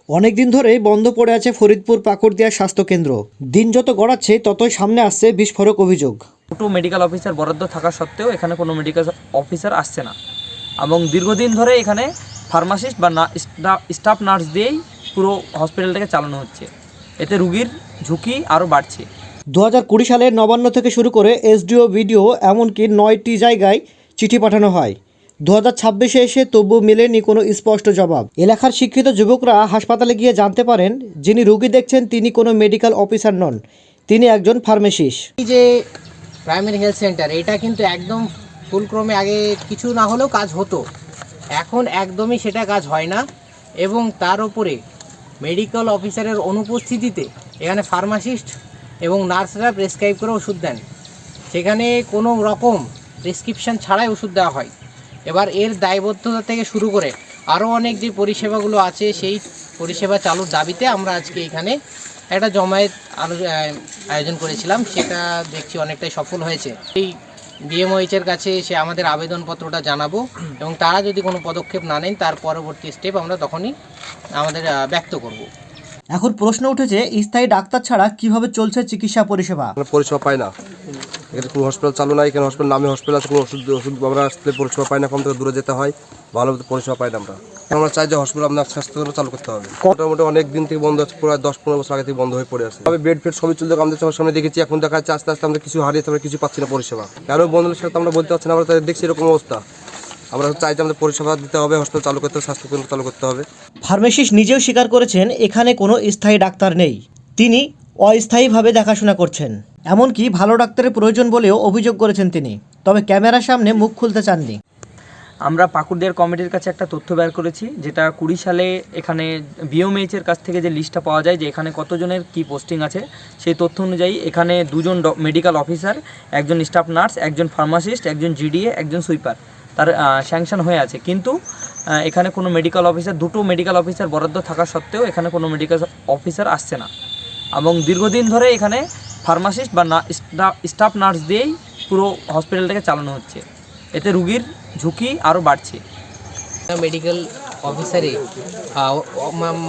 অনেকদিন ধরেই বন্ধ পড়ে আছে ফরিদপুর পাকুড়দিয়া স্বাস্থ্যকেন্দ্র। দিন যত গড়াচ্ছে ততই সামনে আসছে বিস্ফোরক অভিযোগ। দুটো মেডিকেল অফিসার বরাদ্দ থাকা সত্ত্বেও এখানে কোনো মেডিকেল অফিসার আসছে না এবং দীর্ঘদিন ধরে এখানে ফার্মাসিস্ট বা স্টাফ নার্স দিয়েই পুরো হসপিটালটাকে চালানো হচ্ছে। এতে রুগীর ঝুঁকি আরও বাড়ছে। 2020 সালের নবান্ন থেকে শুরু করে এসডিও, বিডিও এমনকি 9টি জায়গায় চিঠি পাঠানো হয়। 2026-এ এসে তবু মেলেনি কোনো স্পষ্ট জবাব। এলাকার শিক্ষিত যুবকরা হাসপাতালে গিয়ে জানতে পারেন যিনি রোগী দেখছেন তিনি কোনো মেডিকেল অফিসার নন, তিনি একজন ফার্মাসিস্ট। এই যে প্রাইমারি হেলথ সেন্টার, এটা কিন্তু একদম ফুলক্রমে আগে কিছু না হলেও কাজ হতো, এখন একদমই সেটা কাজ হয় না। এবং তার উপরে মেডিকেল অফিসারের অনুপস্থিতিতে এখানে ফার্মাসিস্ট এবং নার্সরা প্রেসক্রাইব করে ওষুধ দেন, সেখানে কোনো রকম প্রেসক্রিপশান ছাড়াই ওষুধ দেওয়া হয়। এবার এর দায়বদ্ধতা থেকে শুরু করে আরও অনেক যে পরিষেবাগুলো আছে সেই পরিষেবা চালুর দাবিতে আমরা আজকে এখানে একটা জমায়েত আয়োজন করেছিলাম, সেটা দেখছি অনেকটাই সফল হয়েছে। এই ডিএমওএইচের কাছে সে আমাদের আবেদনপত্রটা জানাবো এবং তারা যদি কোনো পদক্ষেপ না নেন তার পরবর্তী স্টেপ আমরা তখনই আমাদের ব্যক্ত করব। এখন প্রশ্ন উঠেছে, স্থায়ী ডাক্তার ছাড়া কিভাবে চলছে চিকিৎসা পরিষেবা? পরিষেবা পায় না, এখানে কোনো হসপিটাল চালু নাই, এখানে হসপিটাল নামে হসপিটাল আছে, কোনো ওষুধ আমরা আসলে পরিষেবা পাই না, কম থেকে দূরে যেতে হয়, ভালো পরিষেবা পাই না। আমরা চাই যে হসপিটাল আপনার স্বাস্থ্যকেন্দ্র চালু করতে হবে। মোটামুটি অনেক দিন থেকে বন্ধ আছে, প্রায় 10-15 বছর আগে থেকে বন্ধ হয়ে পড়ে আছে। তবে বেড ফেড সবই চলতে আমাদের চোখের সামনে দেখেছি, এখন দেখা যাচ্ছে আস্তে আস্তে আমরা কিছু হারিয়েছি, আমরা কিছু পাচ্ছি না পরিষেবা। কেন বন্ধ সেটা আমরা বলতে পারছি না, আমরা দেখছি এরকম অবস্থা। আমরা চাই যে আমাদের পরিষেবা দিতে হবে, হসপিটাল চালু করতে হবে, স্বাস্থ্যকেন্দ্র চালু করতে হবে। ফার্মাসিস্ট নিজেও স্বীকার করেছেন এখানে কোনো স্থায়ী ডাক্তার নেই, তিনি অস্থায়ীভাবে দেখাশোনা করছেন। এমনকি ভালো ডাক্তারের প্রয়োজন বলেও অভিযোগ করেছেন তিনি, তবে ক্যামেরার সামনে মুখ খুলতে চাননি। আমরা পাকুড়দিয়ার কমিটির কাছে একটা তথ্য বের করেছি, যেটা 20 সালে এখানে বিওমএইচের কাছ থেকে যে লিস্টটা পাওয়া যায় যে এখানে কতজনের কি পোস্টিং আছে, সেই তথ্য অনুযায়ী এখানে 2জন মেডিকেল অফিসার, একজন স্টাফ নার্স, একজন ফার্মাসিস্ট, একজন জিডিএ, একজন সুইপার তার স্যাংশন হয়ে আছে। কিন্তু এখানে কোনো মেডিকেল অফিসার, দুটো মেডিকেল অফিসার বরাদ্দ থাকা সত্ত্বেও এখানে কোনো মেডিকেল অফিসার আসছে না এবং দীর্ঘদিন ধরে এখানে ফার্মাসিস্ট বা স্টাফ নার্স দিয়েই পুরো হসপিটালটাকে চালানো হচ্ছে। এতে রুগীর ঝুঁকি আরও বাড়ছে। মেডিকেল অফিসারে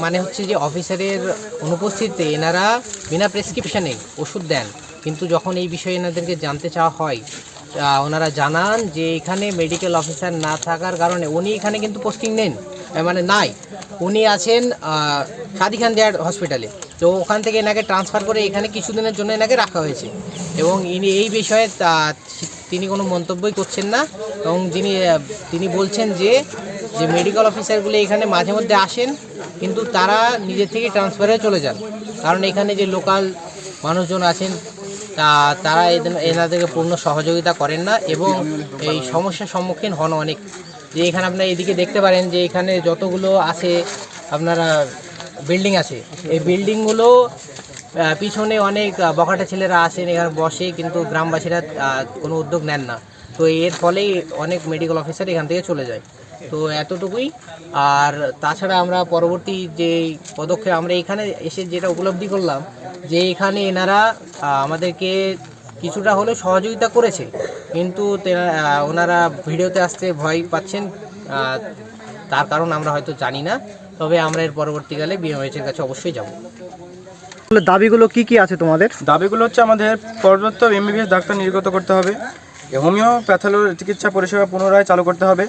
মানে হচ্ছে যে অফিসারের অনুপস্থিতিতে এনারা বিনা প্রেসক্রিপশানে ওষুধ দেন, কিন্তু যখন এই বিষয়ে এনাদেরকে জানতে চাওয়া হয় ওনারা জানান যে এখানে মেডিকেল অফিসার না থাকার কারণে উনি এখানে কিন্তু পোস্টিং নেন, মানে নাই, উনি আছেন সাদি খান দেয়ার হসপিটালে, তো ওখান থেকে এনাকে ট্রান্সফার করে এখানে কিছুদিনের জন্য এনাকে রাখা হয়েছে এবং ইনি এই বিষয়ে তিনি কোনো মন্তব্যই করছেন না। এবং তিনি বলছেন যে মেডিকেল অফিসারগুলো এখানে মাঝে মধ্যে আসেন কিন্তু তারা নিজের থেকে ট্রান্সফারে চলে যান, কারণ এখানে যে লোকাল মানুষজন আছেন তারা এনাদেরকে পূর্ণ সহযোগিতা করেন না এবং এই সমস্যার সম্মুখীন হন অনেক। যে এখানে আপনারা এদিকে দেখতে পারেন যে এখানে যতগুলো আছে আপনারা বিল্ডিং আছে, এই বিল্ডিংগুলো পিছনে অনেক বখাটে ছেলেরা আসেন, এখানে বসে, কিন্তু গ্রামবাসীরা কোনো উদ্যোগ নেন না। তো এর ফলেই অনেক মেডিকেল অফিসার এখান থেকে চলে যায়। তো এতটুকুই। আর তাছাড়া আমরা পরবর্তী যে পদক্ষেপ আমরা এখানে এসে যেটা উপলব্ধি করলাম যে এখানে এনারা আমাদেরকে কিছুটা হলেও সহযোগিতা করেছে, কিন্তু ওনারা ভিডিওতে আসতে ভয় পাচ্ছেন, তার কারণ আমরা হয়তো জানি না। তবে আমরা এর পরবর্তীকালে বিএমএইচের কাছে অবশ্যই যাব। দাবিগুলো কি কি আছে তোমাদের? দাবিগুলো হচ্ছে আমাদের পর্যাপ্ত এমবিবিএস ডাক্তার নির্গত করতে হবে, হোমিও প্যাথোলজি চিকিৎসা পরিষেবা পুনরায় চালু করতে হবে,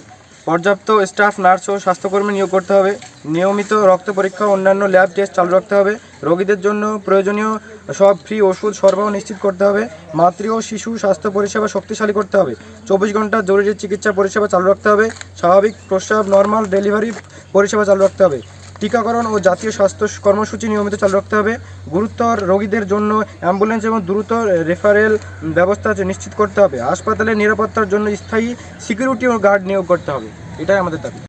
পর্যাপ্ত স্টাফ নার্স ও স্বাস্থ্যকর্মী নিয়োগ করতে হবে, নিয়মিত রক্ত পরীক্ষা অন্যান্য ল্যাব টেস্ট চালু রাখতে হবে, রোগীদের জন্য প্রয়োজনীয় সব ফ্রি ওষুধ সরবরাহ নিশ্চিত করতে হবে, মাতৃ ও শিশু স্বাস্থ্য পরিষেবা শক্তিশালী করতে হবে, 24 ঘন্টা জরুরি চিকিৎসা পরিষেবা চালু রাখতে হবে, স্বাভাবিক প্রস্রাব নর্মাল ডেলিভারি পরিষেবা চালু রাখতে হবে, টিকাকরণ ও জাতীয় স্বাস্থ্য কর্মসূচি নিয়মিত চালু রাখতে হবে, গুরুতর রোগীদের জন্য অ্যাম্বুলেন্স এবং দ্রুত রেফারেল ব্যবস্থা নিশ্চিত করতে হবে, হাসপাতালের নিরাপত্তার জন্য স্থায়ী সিকিউরিটি ও গার্ড নিয়োগ করতে হবে। এটাই আমাদের দাবি।